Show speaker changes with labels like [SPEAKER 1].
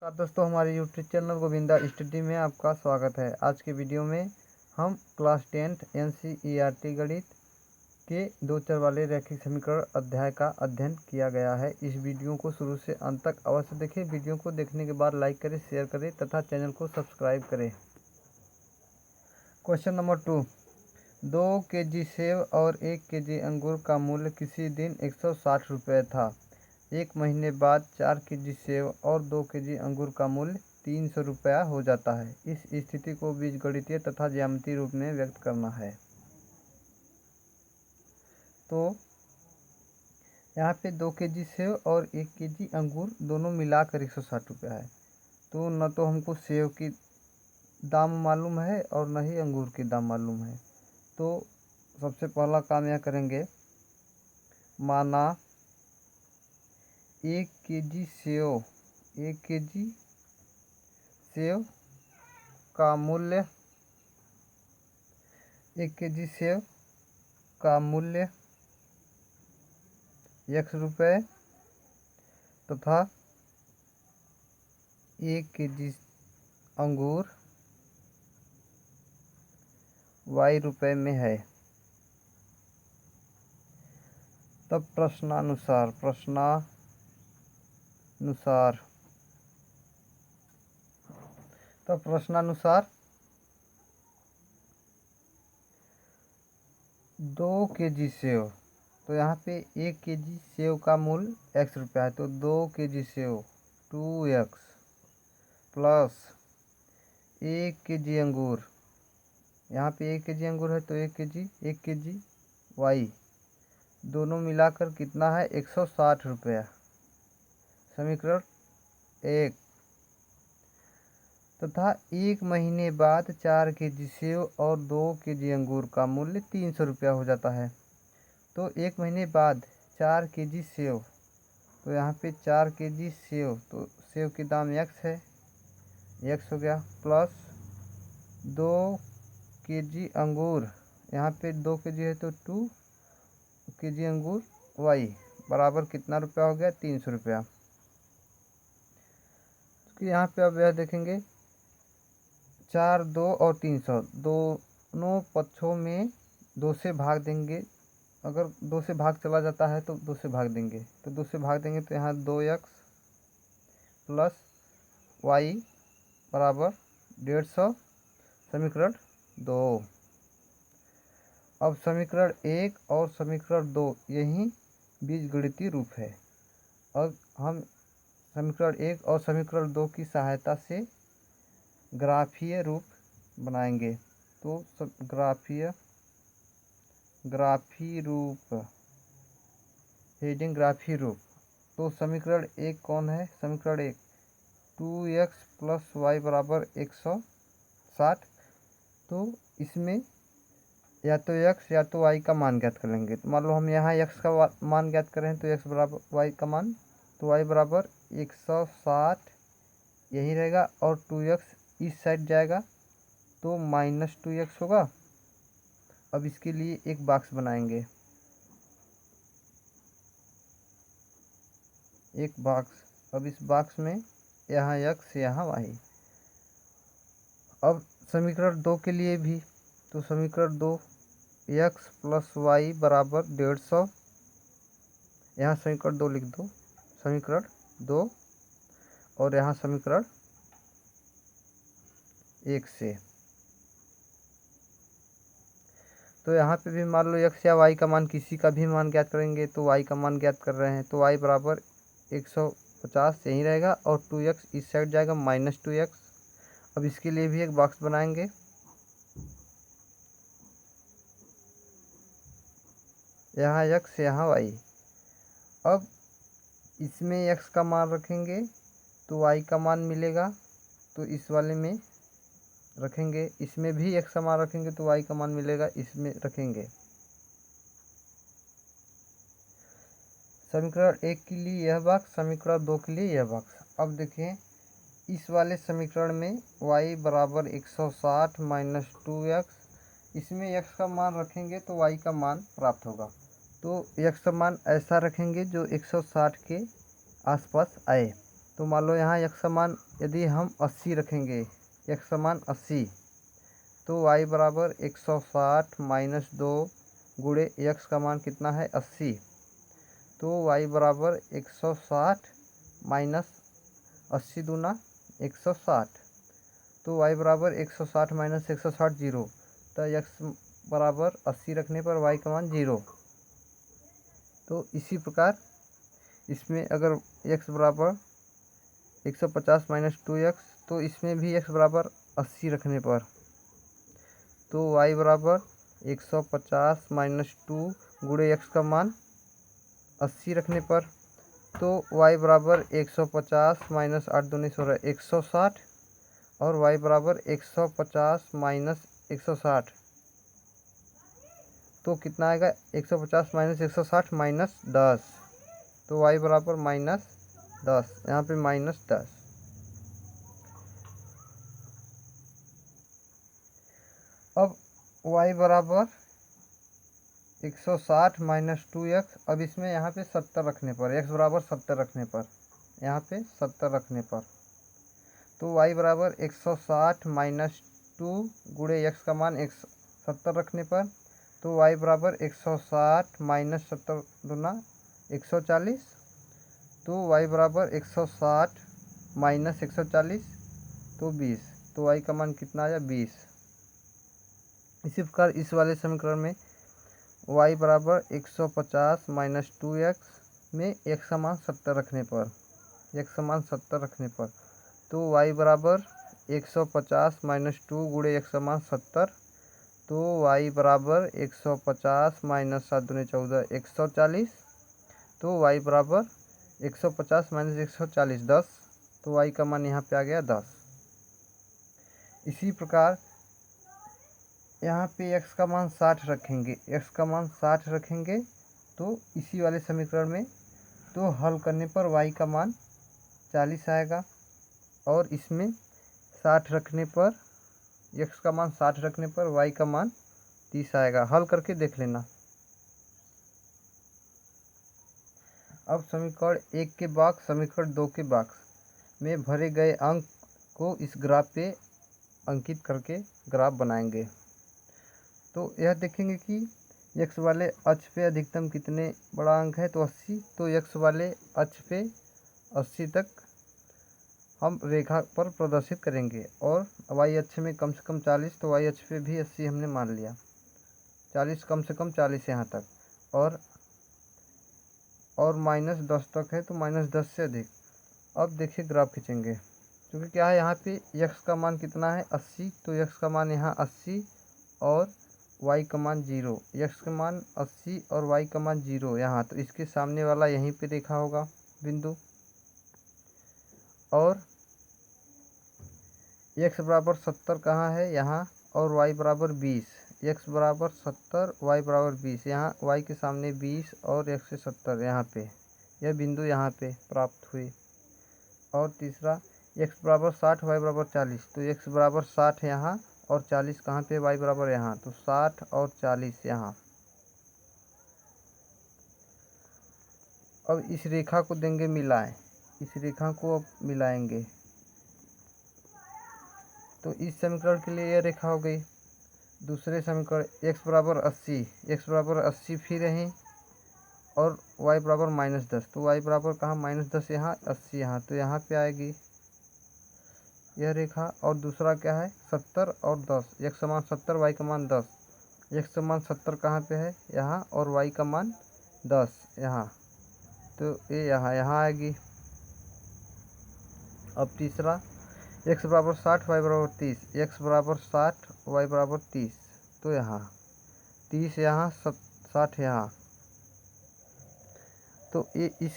[SPEAKER 1] दोस्तों, हमारे YouTube channel Govinda study में आपका स्वागत है। आज के वीडियो में हम क्लास 10th NCERT गणित के दो चर वाले रैखिक समीकरण अध्याय का अध्ययन किया गया है। इस वीडियो को शुरू से अंत तक अवश्य देखें। वीडियो को देखने के बाद लाइक करें, शेयर करें तथा चैनल को सब्सक्राइब करें। Question number 2। 2 kg सेब और 1 kg अंगूर का मूल्य किसी दिन 160 रुपये था। एक महीने बाद 4 kg सेब और 2 kg अंगूर का मूल्य 300 रुपया हो जाता है। इस स्थिति को बीजगणितीय तथा ज्यामितीय रूप में व्यक्त करना है। तो यहाँ पे 2 kg सेब और 1 kg अंगूर दोनों मिलाकर 160 रुपया है। तो न तो हमको सेब की दाम मालूम है और न ही अंगूर की दाम मालूम है। तो सबसे पहला काम यह करेंगे, माना 1 kg सेब का मूल्य 1 kg सेब का मूल्य x रुपये तथा 1 kg अंगूर y रुपये में है। तब प्रश्नानुसार प्रश्नानुसार 2 kg सेब, तो यहाँ पे 1 kg सेब का मूल्य x रुपया है। तो 2 kg सेब 2x प्लस 1 kg अंगूर, यहाँ पे 1 kg अंगूर है तो 1 kg y, दोनों मिलाकर कितना है 160 रुपया। समीकरण 1 तथा एक महीने बाद 4 kg सेब और 2 kg अंगूर का मूल्य 300 रुपया हो जाता है। तो एक महीने बाद 4 kg सेब, तो यहाँ पे 4 kg सेब, तो सेब की दाम x है, x हो गया, प्लस 2 kg अंगूर, यहाँ पे 2 kg है तो 2 kg अंगूर y बराबर कितना रुपया हो गया 300 रुपया। तो यहाँ पे अब यह देखेंगे 4, 2 और 300 दोनों पक्षों में 2 से भाग देंगे। अगर 2 से भाग चला जाता है तो 2 से भाग देंगे, तो 2 से भाग देंगे तो यहाँ 2x प्लस y बराबर 150। समीकरण 2। अब समीकरण 1 और समीकरण 2 यही बीजगणितीय रूप है। अब हम समीकरण 1 और समीकरण 2 की सहायता से ग्राफीय रूप बनाएंगे। तो ग्राफीय रूप, हेडिंग ग्राफीय रूप। तो समीकरण 1 कौन है? समीकरण 1 2x प्लस y बराबर 160। तो इसमें या तो x या तो y का मान ज्ञात कर लेंगे। तो मान लो हम यहाँ x का मान ज्ञात करें तो x बराबर y का मान, तो y बराबर 160 यही रहेगा और 2x इस साइड जाएगा तो -2x होगा। अब इसके लिए एक बॉक्स बनाएंगे, एक बॉक्स। अब इस बॉक्स में यहाँ x यहाँ y। अब समीकरण 2 के लिए भी, तो समीकरण 2 x प्लस y बराबर 150, यहाँ समीकरण 2 लिख दो, समीकरण 2, और यहाँ समीकरण 1 से। तो यहाँ पे भी मान लो x या y का मान, किसी का भी मान ज्ञात करेंगे। तो y का मान ज्ञात कर रहे हैं तो y बराबर 150 यही रहेगा और 2x इस साइड जाएगा -2x। अब इसके लिए भी एक बॉक्स बनाएंगे, यहाँ x यहाँ y। अब इसमें x का मान रखेंगे तो y का मान मिलेगा, तो इस वाले में रखेंगे। इसमें भी x का मान रखेंगे तो y का मान मिलेगा, इसमें रखेंगे। समीकरण 1 के लिए यह बॉक्स, समीकरण 2 के लिए यह बॉक्स। अब देखें इस वाले समीकरण में y बराबर 160 - 2x, इसमें x का मान रखेंगे तो y का मान प्राप्त होगा। तो x का मान ऐसा रखेंगे जो 160 के आसपास आए। तो मान लो यहाँ x का मान यदि हम 80 रखेंगे, x का मान 80, तो y बराबर 160 माइनस 2 गुणे x का मान कितना है 80, तो y बराबर 160 माइनस 80 दूना 160, तो y बराबर 160 माइनस 160 जीरो, तो x बराबर 80 रखने पर y का मान 0। तो इसी प्रकार इसमें अगर x बराबर 150 माइनस 2x, तो इसमें भी x बराबर 80 रखने पर, तो y बराबर 150 माइनस 2 गुणे x का मान 80 रखने पर, तो y बराबर 150 माइनस 8 दूनी 16 160, और y बराबर 150 माइनस 160, तो कितना आएगा 150 माइनस 160 माइनस 10, तो y बराबर माइनस 10, यहाँ पे माइनस 10। अब y बराबर 160 माइनस 2x, अब इसमें यहाँ पे 70 रखने पर, x बराबर 70 रखने पर, यहाँ पे 70 रखने पर, तो y बराबर 160 माइनस 2 गुणे x का मान 70 रखने पर, तो y बराबर 160 माइनस 70 दूना 140, तो y बराबर 160 माइनस 140 तो 20, तो y का मान कितना आया 20। इसी प्रकार इस वाले समीकरण में y बराबर 150 माइनस 2x में x का मान 70 रखने पर, x का मान 70 रखने पर, तो y बराबर 150 माइनस 2 गुणे x का मान 70, तो y बराबर 150 माइनस 7 दूनी 14 140, तो y बराबर 150 माइनस 140 10, तो y का मान यहाँ पे आ गया 10। इसी प्रकार यहाँ पे x का मान 60 रखेंगे, x का मान 60 रखेंगे, तो इसी वाले समीकरण में तो हल करने पर y का मान 40 आएगा, और इसमें 60 रखने पर, x का मान 60 रखने पर y का मान 30 आएगा। हल करके देख लेना। अब समीकरण 1 के बॉक्स समीकरण 2 के बॉक्स में भरे गए अंक को इस ग्राफ पे अंकित करके ग्राफ बनाएंगे। तो यह देखेंगे कि x वाले अक्ष पे अधिकतम कितने बड़ा अंक है, तो 80, तो x वाले अक्ष पे 80 तक हम रेखा पर प्रदर्शित करेंगे, और y अक्ष में कम से कम 40, तो y अक्ष पे भी 80 हमने मान लिया, 40 कम से कम 40 यहाँ तक, और माइनस 10 तक है, तो माइनस 10 से अधिक। अब देखिए ग्राफ खींचेंगे, क्योंकि क्या है यहाँ पे x का मान कितना है 80, तो x का मान यहाँ 80 और y का मान 0, x का मान 80 और y का मान 0 यहाँ, तो इसके सामने वाला यहीं पे रेखा होगा बिंदु, और x बराबर 70 कहाँ है यहाँ, और y बराबर 20, x बराबर 70 y बराबर 20, यहाँ y के सामने 20 और x से 70 यहाँ पे, यह बिंदु यहाँ पे प्राप्त हुई। और तीसरा x बराबर 60 y बराबर 40, तो x बराबर 60 यहाँ और 40 कहाँ पे, y बराबर यहाँ, तो 60 और 40 यहाँ। अब इस रेखा को देंगे मिलाएं, इस रेखा को अब मिलाएंगे, तो इस समीकरण के लिए यह रेखा हो गई। दूसरे समीकरण x बराबर 80 फिर यहीं, और y बराबर -10, तो y बराबर कहाँ -10 यहाँ 80 यहाँ, तो यहाँ पे आएगी यह रेखा। और दूसरा क्या है 70 और 10, x का मान 70 y का मान 10, x का मान 70 कहाँ पे है यहाँ, और y का मान 10 यहाँ, तो ये यहाँ आएगी। अब तीसरा x बराबर 60 y बराबर 30, x बराबर 60 y बराबर 30, तो यहाँ 30 यहाँ 60 यहाँ, तो ये इस